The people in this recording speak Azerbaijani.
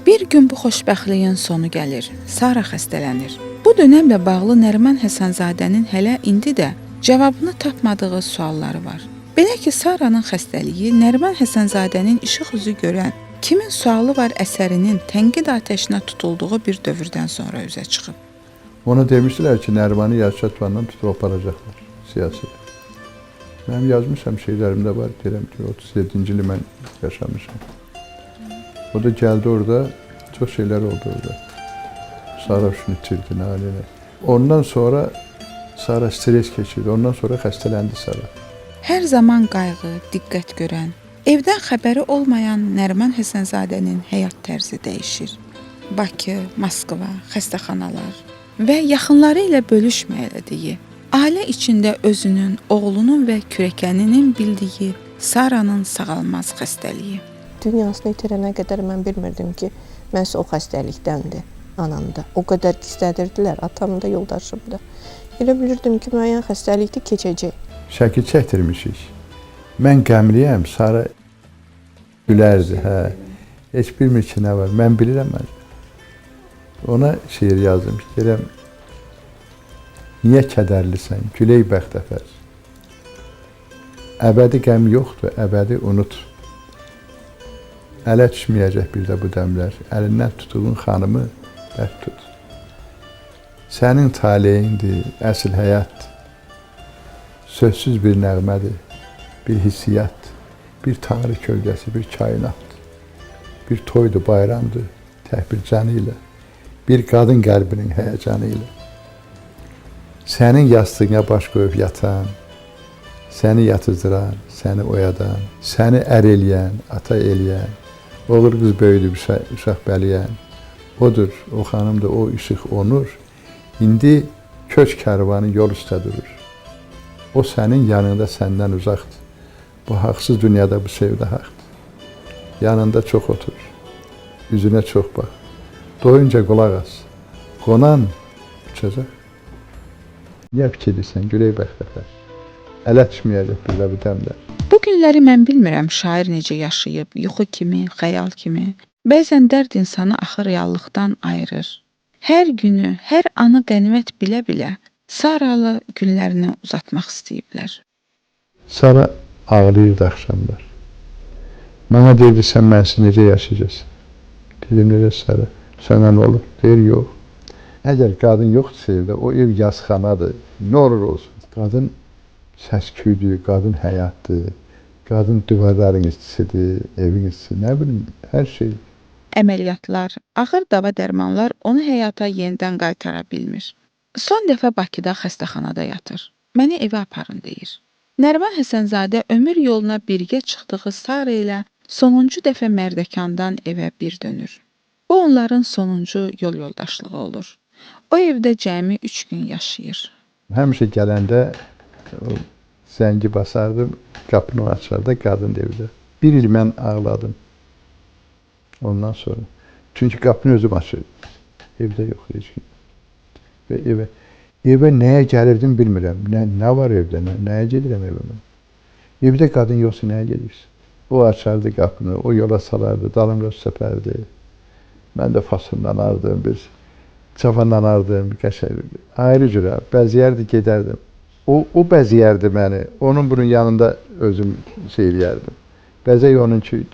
Bir gün bu xoşbəxtliyin sonu gəlir. Sara xəstələnir. Bu dönəmlə bağlı Nəriman Həsənzadənin hələ indi də cavabını tapmadığı sualları var. Belə ki, Saranın xəstəliyi Nəriman Həsənzadənin işıq üzü görən Kimin sualı var əsərinin tənqid atəşinə tutulduğu bir dövrdən sonra üzə çıxıb. Ona demişdilər ki, Nərimanı Yaşatvandan tutub aparacaqlar siyasət. Mənim yazmışam şeylərimdə var, deyirəm ki, 37-ci ili mən yaşamışam. O da gəldi orada, çox şeylər oldu orada. Sara şunu itirdi, nalələr. Ondan sonra Sara stres keçirdi, ondan sonra xəstələndi Sara. Hər zaman qayğı, diqqət görən, evdən xəbəri olmayan Nəriman Həsənzadənin həyat tərzi dəyişir. Bakı, Moskva, xəstəxanalar və yaxınları ilə bölüşməyədiyi, ailə içində özünün, oğlunun və kürəkəninin bildiyi Saranın sağalmaz xəstəliyi. Dünyasını itirənə qədər mən bilmirdim ki, məhz o xəstəlikdəndir anamda. O qədər gizlədirdilər, atam da, yoldaşım da. Elə bilirdim ki, müəyyən xəstəlikdir, keçəcək. Şəkil çəkdirmişik. Mən qəmliyəm, Sara gülərdi, hə. Heç bilmir ki, nə var. Mən bilirəm mən. Ona şeir yazdım ki, deyirəm, niyə kədərlisən, güley bəxtəfər. Əbədi qəm yoxdur, əbədi unut. Ələ düşməyəcək bir də bu dəmlər, əlindən tutuğun xanımı bərk tut. Sənin taleyindir, əsl həyat. Sözsüz bir nəğmədir, bir hissiyat, bir tanrı kölgəsi, bir kainat. Bir toydur, bayramdır, təhvil canı ilə, bir qadın qəlbinin həyəcanı ilə. Sənin yastığına baş qoyub yatan, səni yatızdıran, səni oyadan, səni ər eləyən, ata eləyən, oğul qız böyüdü, uşaq bəliyən, odur, o xanımdır, o işıq onur. İndi köç kərvanı yol üstə durur. O sənin yanında səndən uzaqdır. Bu haqsız dünyada bu sevdə haqdır. Yanında çox otur, üzünə çox bax. Doyunca qulaq as, qonan uçacaq. Niyə fikirdirsən, güley bəxtəfər. Ələ düşməyəcək bir də bu dəmlər. Bu günləri mən bilmirəm şair necə yaşayıb, yuxu kimi, xəyal kimi. Bəzən dərd insanı axı reallıqdan ayırır. Hər günü, hər anı qənimət bilə-bilə Saralı günlərini uzatmaq istəyiblər. Sara ağlayırdı axşamlar. Mənə deyirdi, sən mənsiz necə yaşayacaqsın? Dedim, necə Sara? Sənə nə olur? Deyir, yox. Əgər qadın yoxdursa evdə, o ev yazxanadır. Nə olur olsun? Qadın səs-küydür, qadın həyatdır, qadın divarların işçisidir, evin işçisi, nə bilim, hər şey. Əməliyyatlar, ağır dava dərmanlar onu həyata yenidən qaytara bilmir. Son dəfə Bakıda xəstəxanada yatır. Məni evə aparın deyir. Nəriman Həsənzadə ömür yoluna birgə çıxdığı Sara ilə sonuncu dəfə Mərdəkandan evə bir dönür. Bu onların sonuncu yol yoldaşlığı olur. O evdə cəmi 3 gün yaşayır. Həmişə gələndə zəngi basardım, qapını açardı, qadın evdə. Bir il mən ağladım ondan sonra. Çünki qapını özüm açırdım. Evdə yox heç kim. Və evə nəyə gəlirdim bilmirəm. Nə var evdə, nəyə gedirəm evə mən? Evdə qadın yoxsa nəyə gedirsən? O açardı qapını, o yola salardı, dalımda səpərdi. Mən də fasıllanardım, bir cavanlanardım, ayrı cürə, bəziyərdi, gedərdim. O bəziyərdi məni, onun bunun yanında özüm şey eləyərdim. Bəzək onunki idi.